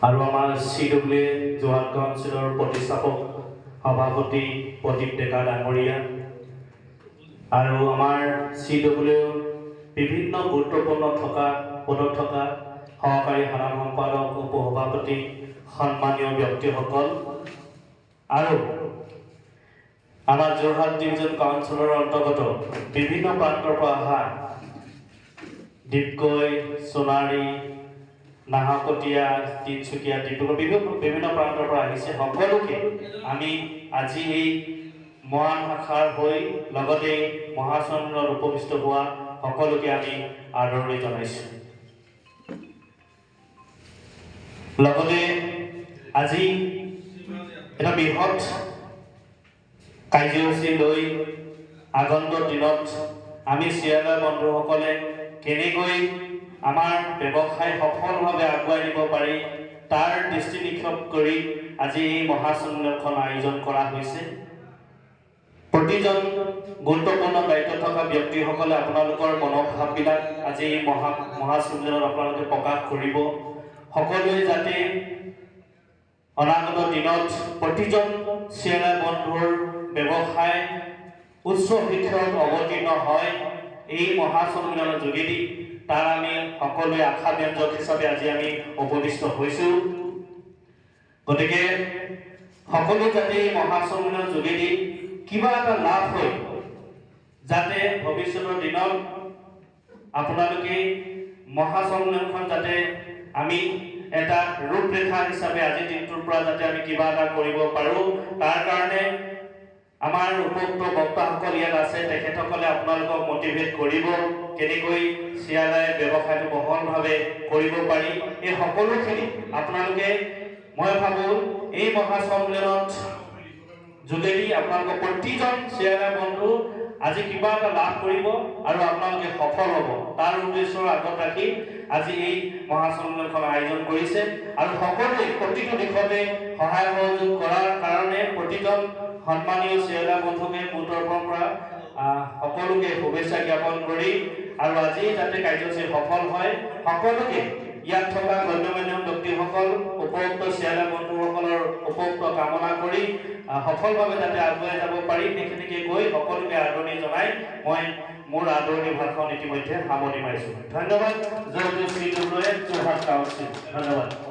আৰু আমাৰ CWA যোৰহাট কাউন্সিলৰ প্ৰতিষ্ঠাপক সভাপতি প্ৰদীপ ডেকা ডাঙৰীয়া আৰু আমাৰ CWA বিভিন্ন গুৰুত্বপূৰ্ণ পদত থকা সহকাৰী সাধাৰণ সম্পাদক উপসভাপতি সন্মানীয় ব্যক্তিসকল আৰু আমাৰ যোৰহাট ডিভিজন কাউন্সিলৰ অন্তৰ্গত বিভিন্ন প্ৰান্তৰ পৰা অহা ডিপকৈ সোণাৰী নাহকটীয়া তিনচুকীয়া ডিব্ৰুগড় বিভিন্ন প্ৰান্তৰ পৰা আহিছে সকলোকে আমি আজি এই মহান শাখাৰ হৈ লগতে মহাসন্মিলনত উপস্থিত হোৱা সকলোকে আমি আদৰণি জনাইছো লগতে আজি এটা বৃহৎ কাৰ্যসূচী লৈ আগন্তুক দিনত আমি চিয়ালা বন্ধুসকলে কেনেকৈ আমাৰ ব্যৱসায় সফলভাৱে আগুৱাই নিব পাৰি তাৰ দৃষ্টি নিক্ষেপ কৰি আজি এই মহাসন্মিলনখন আয়োজন কৰা হৈছে প্ৰতিজন গুৰুত্বপূৰ্ণ দায়িত্ব থকা ব্যক্তিসকলে আপোনালোকৰ মনোভাৱবিলাক আজি এই মহাসন্মিলনত আপোনালোকে প্ৰকাশ কৰিব সকলোৱে যাতে অনাগত দিনত প্ৰতিজন চিয়ালা বন্ধুৰ ব্যৱসায় উচ্চ শিক্ষাত অৱতীৰ্ণ হয় এই মহাসন্মিলনৰ যোগেদি তাৰ আমি সকলোৱে আশাব্যঞ্জক হিচাপে আজি আমি উপস্থিত হৈছো গতিকে সকলো যাতে এই মহাসন্মিলনৰ যোগেদি কিবা এটা লাভ হয় যাতে ভৱিষ্যতৰ দিনত আপোনালোকে মহাসন্মিলনখন যাতে আমি এটা ৰূপৰেখা হিচাপে আজি দিনটোৰ পৰা যাতে আমি কিবা এটা কৰিব পাৰো তাৰ কাৰণে আমাৰ উপযুক্ত বক্তাসকল ইয়াত আছে তেখেতসকলে আপোনালোকক মটিভেট কৰিব কেনেকৈ চিয়ালাই ব্যৱসায়টো বহলভাৱে কৰিব পাৰি এই সকলোখিনি আপোনালোকে মই ভাবো এই মহাসন্মিলনত যোগেদি আপোনালোকৰ প্ৰতিজন চিয়ালাই বন্ধু আজি কিবা এটা লাভ কৰিব আৰু আপোনালোকে সফল হ'ব তাৰ উদ্দেশ্যৰ আগত ৰাখি আজি এই মহাসন্মিলনখন আয়োজন কৰিছে আৰু সকলোৱে প্ৰতিটো দিশতে সহায় সহযোগ কৰাৰ কাৰণে প্ৰতিজন সন্মানীয় চিয়ালা বন্ধুকে মোৰ তৰফৰ পৰা সকলোকে শুভেচ্ছা জ্ঞাপন কৰি আৰু আজি যাতে কাৰ্যসূচী সফল হয় সকলোকে ইয়াত থকা গণ্যমান্য ব্যক্তিসকল উপযুক্ত চিয়ালা বন্ধুসকলৰ উপযুক্ত কামনা কৰি সফলভাৱে যাতে আগুৱাই যাব পাৰি সেইখিনিকে গৈ সকলোকে আদৰণি জনাই মই মোৰ আদৰণি ভাষণ ইতিমধ্যে সামৰণি মাৰিছো ধন্যবাদ জয় জয় CWA যোৰহাট কাউন্সিল ধন্যবাদ